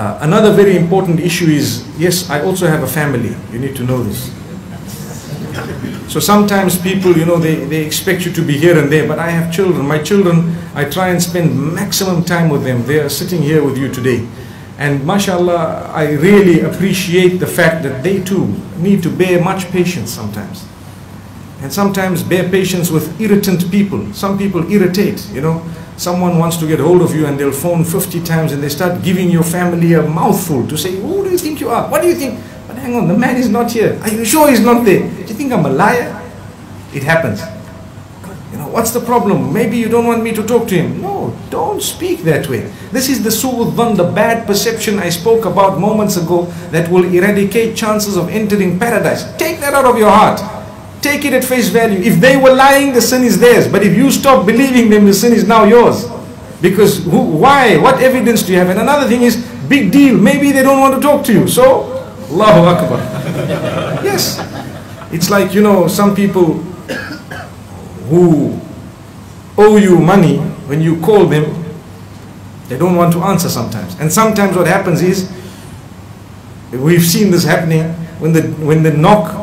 Another very important issue is, yes, I also have a family. You need to know this. So sometimes people, they expect you to be here and there, but I have children. My children, I try and spend maximum time with them. They are sitting here with you today. And mashallah, I really appreciate the fact that they too need to bear much patience sometimes. And sometimes bear patience with irritant people. Some people irritate, Someone wants to get hold of you and they'll phone 50 times and they start giving your family a mouthful to say, who do you think you are? What do you think? But hang on, the man is not here. Are you sure he's not there? Do you think I'm a liar? It happens. What's the problem? Maybe you don't want me to talk to him. No, don't speak that way. This is the su'udhan, the bad perception I spoke about moments ago that will eradicate chances of entering paradise. Take that out of your heart. Take it at face value. If they were lying, the sin is theirs. But if you stop believing them, the sin is now yours. Because why? What evidence do you have? And another thing is, big deal. Maybe they don't want to talk to you. So, Allahu Akbar. Yes. It's like, some people who owe you money, when you call them, they don't want to answer sometimes. And sometimes what happens is, we've seen this happening, when the knock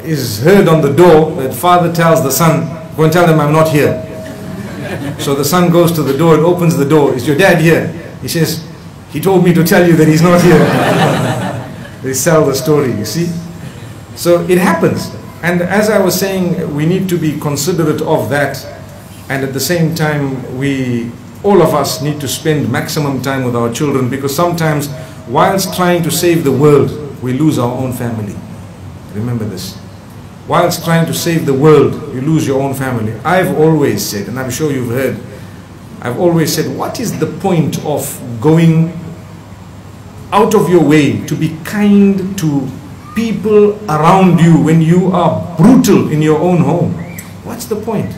is heard on the door, the father tells the son, go and tell them I'm not here. So the son goes to the door and opens the door. Is your dad here? He says, he told me to tell you that he's not here. They sell the story, you see. So it happens. And as I was saying, we need to be considerate of that. And at the same time, all of us need to spend maximum time with our children, because sometimes whilst trying to save the world, we lose our own family. Remember this. Whilst trying to save the world, you lose your own family. I've always said, and I'm sure you've heard, I've always said, what is the point of going out of your way to be kind to people around you when you are brutal in your own home? What's the point?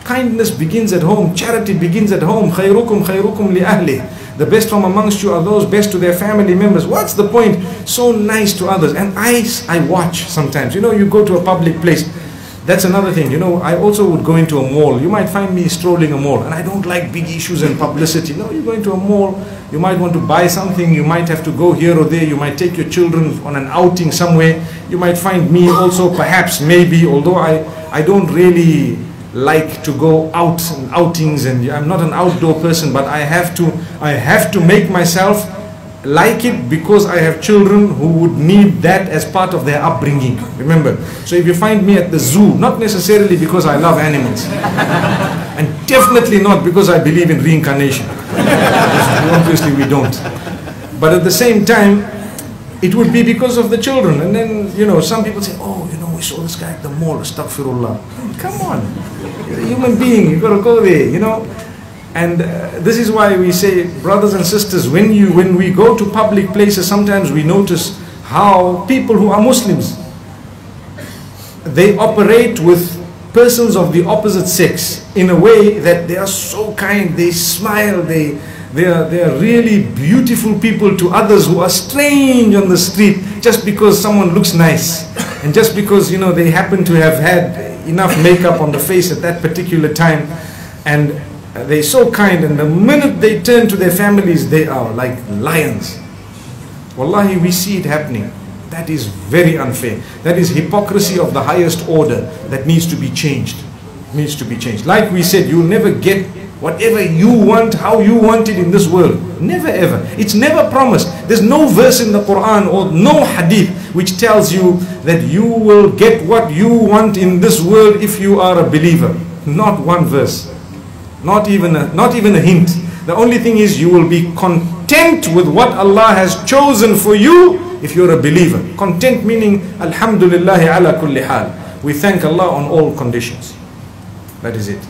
Kindness begins at home. Charity begins at home. خَيْرُكُمْ خَيْرُكُمْ لِأَهْلِهِ. The best from amongst you are those best to their family members. What's the point? So nice to others. And I watch sometimes. You go to a public place. That's another thing. I also would go into a mall. You might find me strolling a mall. And I don't like big issues and publicity. No, you go into a mall. You might want to buy something. You might have to go here or there. You might take your children on an outing somewhere. You might find me also, perhaps, maybe, although I don't really like to go out and outings, and I'm not an outdoor person, but I have to make myself like it, because I have children who would need that as part of their upbringing. Remember, so if you find me at the zoo, not necessarily because I love animals, and definitely not because I believe in reincarnation. Obviously we don't. But at the same time, it would be because of the children. And then, some people say, oh, we saw this guy at the mall, astaghfirullah. Come on. You're a human being, you've got to go there, And this is why we say, brothers and sisters, when we go to public places, sometimes we notice how people who are Muslims, they operate with persons of the opposite sex in a way that they are so kind, they smile, they are really beautiful people to others who are strange on the street, just because someone looks nice, and just because they happen to have had enough makeup on the face at that particular time, and they're so kind, and the minute they turn to their families, they are like lions. Wallahi, we see it happening. That is very unfair. That is hypocrisy of the highest order that needs to be changed. Needs to be changed. Like we said, you'll never get whatever you want, how you want it in this world. Never ever. It's never promised. There's no verse in the Quran or no hadith which tells you that you will get what you want in this world if you are a believer. Not one verse. Not even a hint. The only thing is, you will be content with what Allah has chosen for you if you're a believer. Content meaning, alhamdulillah ala kulli hal. We thank Allah on all conditions. That is it.